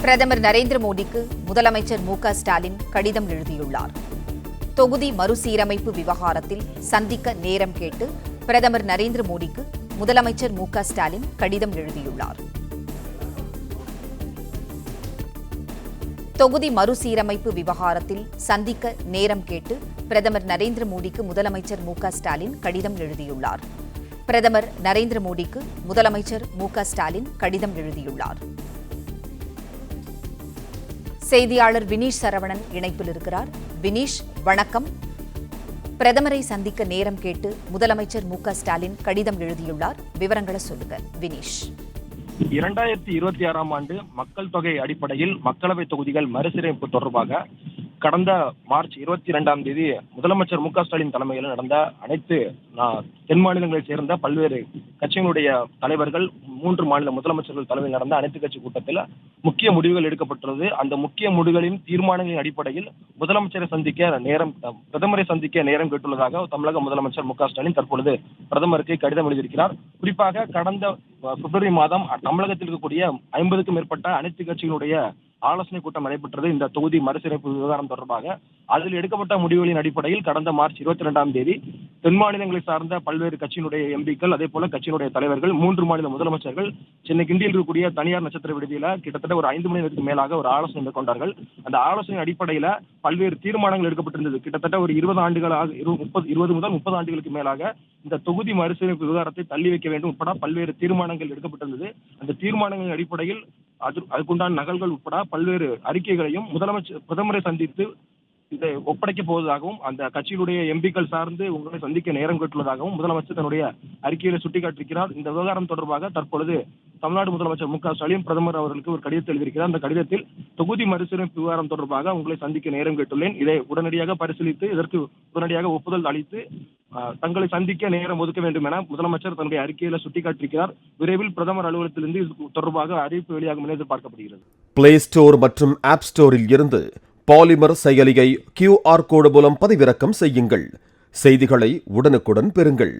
பிரதமர் நரேந்திர மோடிக்கு முதலமைச்சர் மு.க. ஸ்டாலின் கடிதம் எழுதியுள்ளார். தொகுதி மறுசீரமைப்பு விவகாரத்தில் சந்திக்க நேரம் கேட்டு பிரதமர் நரேந்திர மோடிக்கு முதலமைச்சர் மு.க. ஸ்டாலின் கடிதம் எழுதியுள்ளார். தொகுதி மறுசீரமைப்பு விவகாரத்தில் சந்திக்க நேரம் கேட்டு பிரதமர் நரேந்திர மோடிக்கு முதலமைச்சர் மு.க. ஸ்டாலின் கடிதம் எழுதியுள்ளார். பிரதமர் நரேந்திர மோடிக்கு முதலமைச்சர் மு.க. ஸ்டாலின் கடிதம் எழுதியுள்ளார். செய்தியாளர் வினீஷ் சரவணன் இணைப்பில் இருக்கிறார். வினீஷ், வணக்கம். பிரதமரை சந்திக்க நேரம் கேட்டு முதலமைச்சர் மு.க. ஸ்டாலின் கடிதம் எழுதியுள்ளார். விவரங்களை சொல்லுங்க வினீஷ். 2026ஆம் ஆண்டு மக்கள் தொகை அடிப்படையில் மக்களவை தொகுதிகள் மறுசீரமைப்பு தொடர்பாக கடந்த மார்ச் 22ஆம் தேதி முதலமைச்சர் மு.க. ஸ்டாலின் தலைமையில் நடந்த அனைத்து தென் மாநிலங்களைச் சேர்ந்த பல்வேறு கட்சிகளுடைய தலைவர்கள், 3 மாநில முதலமைச்சர்கள் தலைமையில் நடந்த அனைத்து கட்சி கூட்டத்தில் முக்கிய முடிவுகள் எடுக்கப்பட்டுள்ளது. அந்த முக்கிய முடிவுகளின் தீர்மானங்களின் அடிப்படையில் பிரதமரை சந்திக்க நேரம் கேட்டுள்ளதாக தமிழக முதலமைச்சர் மு.க. ஸ்டாலின் தற்பொழுது பிரதமருக்கு கடிதம் எழுதியிருக்கிறார். குறிப்பாக கடந்த பிப்ரவரி மாதம் தமிழகத்தில் இருக்கக்கூடிய 50க்கும் மேற்பட்ட அனைத்து கட்சிகளுடைய ஆலோசனை கூட்டம் நடைபெற்றது. இந்த தொகுதி மறுசீரமைப்பு விவகாரம் தொடர்பாக அதில் எடுக்கப்பட்ட முடிவுகளின் அடிப்படையில் கடந்த மார்ச் 22ஆம் தேதி தென் மாநிலங்களை சார்ந்த பல்வேறு கட்சியினுடைய எம்பிக்கள், அதே போல கட்சியினுடைய தலைவர்கள், 3 மாநில முதலமைச்சர்கள் சென்னை கிண்டியில் இருக்கக்கூடிய தனியார் நட்சத்திர விடுதியில கிட்டத்தட்ட ஒரு 5 மணி நேரத்துக்கு மேலாக ஒரு ஆலோசனை மேற்கொண்டார்கள். அந்த ஆலோசனை அடிப்படையில பல்வேறு தீர்மானங்கள் எடுக்கப்பட்டிருந்தது. கிட்டத்தட்ட ஒரு 20 முதல் 30 ஆண்டுகளுக்கு மேலாக இந்த தொகுதி மறுசீரமைப்பு விவகாரத்தை தள்ளி வைக்க வேண்டும் உட்பட பல்வேறு தீர்மானங்கள் எடுக்கப்பட்டிருந்தது. அந்த தீர்மானங்களின் அடிப்படையில் அதுக்குண்டான நகல்கள் உட்பட பல்வேறு அறிக்கைகளையும் பிரதமரை சந்தித்து இதை ஒப்படைக்கப் போவதாகவும், அந்த கட்சியினுடைய எம்பிக்கள் சார்ந்து உங்களை சந்திக்க நேரம் கேட்டுள்ளதாகவும் முதலமைச்சர் தன்னுடைய அறிக்கையில சுட்டிக்காட்டியிருக்கிறார். இந்த விவகாரம் தொடர்பாக தற்பொழுது தமிழ்நாடு முதலமைச்சர் மு.க. ஸ்டாலின் பிரதமர் அவர்களுக்கு ஒரு கடிதத்தை எழுதியிருக்கிறார். அந்த கடிதத்தில் தொகுதி மறுசீரமைப்பு விவகாரம் தொடர்பாக உங்களை சந்திக்க நேரம் கேட்டுள்ளேன். இதை உடனடியாக பரிசீலித்து இதற்கு உடனடியாக ஒப்புதல் அளித்து தங்களை சந்திக்க நேரம் ஒதுக்க வேண்டும் என முதலமைச்சர் தன்னுடைய அறிக்கையில சுட்டிக்காட்டியிருக்கிறார். விரைவில் பிரதமர் அலுவலகத்திலிருந்து இது தொடர்பாக அறிவிப்பு வெளியாகும் என எதிர்பார்க்கப்படுகிறது. பிளே ஸ்டோர் மற்றும் ஆப் ஸ்டோரில் இருந்து பாலிமர் செயலியை QR கோடு மூலம் பதிவிறக்கம் செய்யுங்கள். செய்திகளை உடனுக்குடன் பெறுங்கள்.